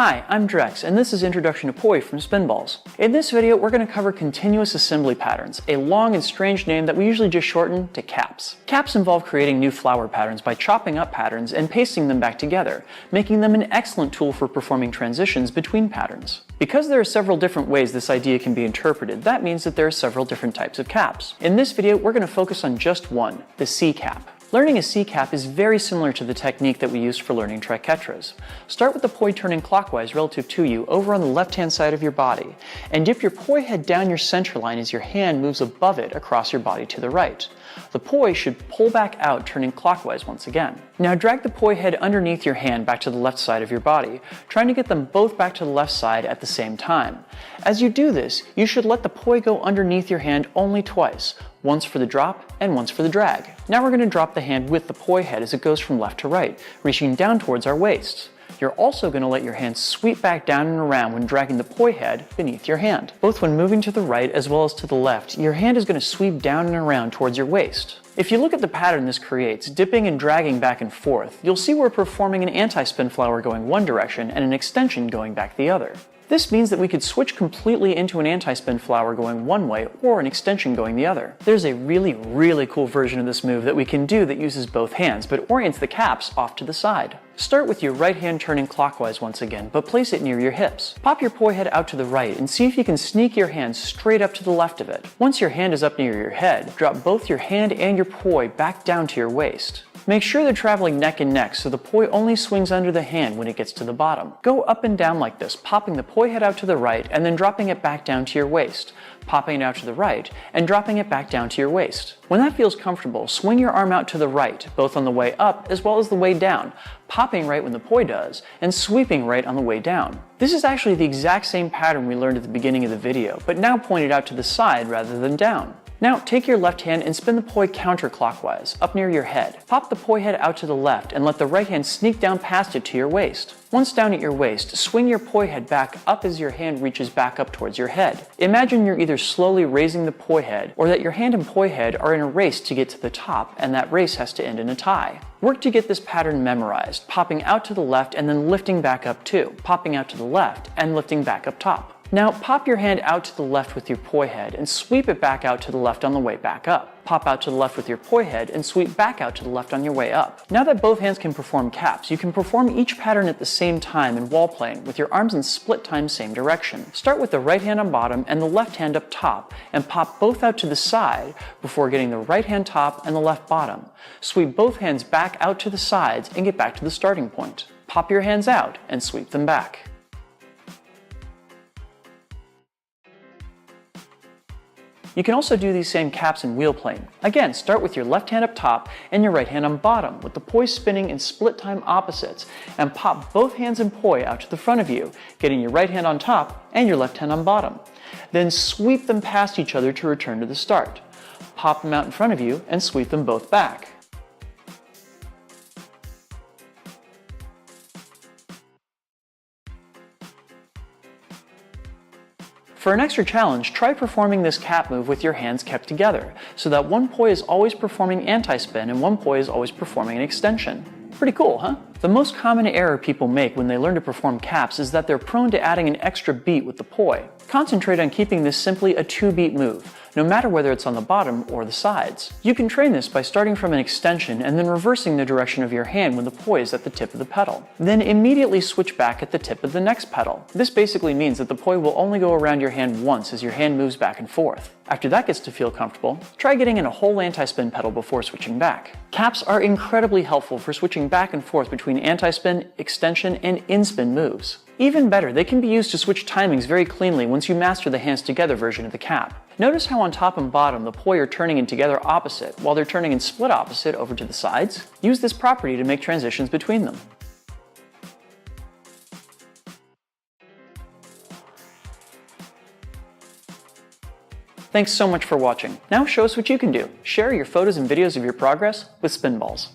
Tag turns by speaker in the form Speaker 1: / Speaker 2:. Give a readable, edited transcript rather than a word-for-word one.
Speaker 1: Hi, I'm Drex, and this is Introduction to Poi from Spinballs. In this video, we're going to cover continuous assembly patterns, a long and strange name that we usually just shorten to caps. Caps involve creating new flower patterns by chopping up patterns and pasting them back together, making them an excellent tool for performing transitions between patterns. Because there are several different ways this idea can be interpreted, that means that there are several different types of caps. In this video, we're going to focus on just one, the C cap. Learning a C cap is very similar to the technique that we used for learning triquetras. Start with the poi turning clockwise relative to you over on the left-hand side of your body, and dip your poi head down your center line as your hand moves above it across your body to the right. The poi should pull back out, turning clockwise once again. Now drag the poi head underneath your hand back to the left side of your body, trying to get them both back to the left side at the same time. As you do this, you should let the poi go underneath your hand only twice, once for the drop and once for the drag. Now we're going to drop the hand with the poi head as it goes from left to right, reaching down towards our waist. You're also going to let your hand sweep back down and around when dragging the poi head beneath your hand. Both when moving to the right as well as to the left, your hand is going to sweep down and around towards your waist. If you look at the pattern this creates, dipping and dragging back and forth, you'll see we're performing an anti-spin flower going one direction and an extension going back the other. This means that we could switch completely into an anti-spin flower going one way or an extension going the other. There's a really cool version of this move that we can do that uses both hands but orients the caps off to the side. Start with your right hand turning clockwise once again, but place it near your hips. Pop your poi head out to the right and see if you can sneak your hand straight up to the left of it. Once your hand is up near your head, drop both your hand and your poi back down to your waist. Make sure they're traveling neck and neck so the poi only swings under the hand when it gets to the bottom. Go up and down like this, popping the poi head out to the right and then dropping it back down to your waist, popping it out to the right and dropping it back down to your waist. When that feels comfortable, swing your arm out to the right, both on the way up as well as the way down, popping right when the poi does and sweeping right on the way down. This is actually the exact same pattern we learned at the beginning of the video, but now pointed out to the side rather than down. Now take your left hand and spin the poi counterclockwise, up near your head. Pop the poi head out to the left and let the right hand sneak down past it to your waist. Once down at your waist, swing your poi head back up as your hand reaches back up towards your head. Imagine you're either slowly raising the poi head or that your hand and poi head are in a race to get to the top and that race has to end in a tie. Work to get this pattern memorized, popping out to the left and then lifting back up too, popping out to the left and lifting back up top. Now pop your hand out to the left with your poi head and sweep it back out to the left on the way back up. Pop out to the left with your poi head and sweep back out to the left on your way up. Now that both hands can perform caps, you can perform each pattern at the same time in wall playing with your arms in split time same direction. Start with the right hand on bottom and the left hand up top and pop both out to the side before getting the right hand top and the left bottom. Sweep both hands back out to the sides and get back to the starting point. Pop your hands out and sweep them back. You can also do these same caps in wheel playing. Again, start with your left hand up top and your right hand on bottom, with the poi spinning in split time opposites, and pop both hands and poi out to the front of you, getting your right hand on top and your left hand on bottom. Then sweep them past each other to return to the start. Pop them out in front of you and sweep them both back. For an extra challenge, try performing this cap move with your hands kept together, so that one poi is always performing anti-spin and one poi is always performing an extension. Pretty cool, huh? The most common error people make when they learn to perform caps is that they're prone to adding an extra beat with the poi. Concentrate on keeping this simply a 2-beat move, no matter whether it's on the bottom or the sides. You can train this by starting from an extension and then reversing the direction of your hand when the poi is at the tip of the pedal. Then immediately switch back at the tip of the next pedal. This basically means that the poi will only go around your hand once as your hand moves back and forth. After that gets to feel comfortable, try getting in a whole anti-spin pedal before switching back. Caps are incredibly helpful for switching back and forth between anti-spin, extension, and in-spin moves. Even better, they can be used to switch timings very cleanly once you master the hands together version of the cap. Notice how on top and bottom the poi are turning in together opposite, while they're turning in split opposite over to the sides. Use this property to make transitions between them. Thanks so much for watching. Now show us what you can do. Share your photos and videos of your progress with Spinballs.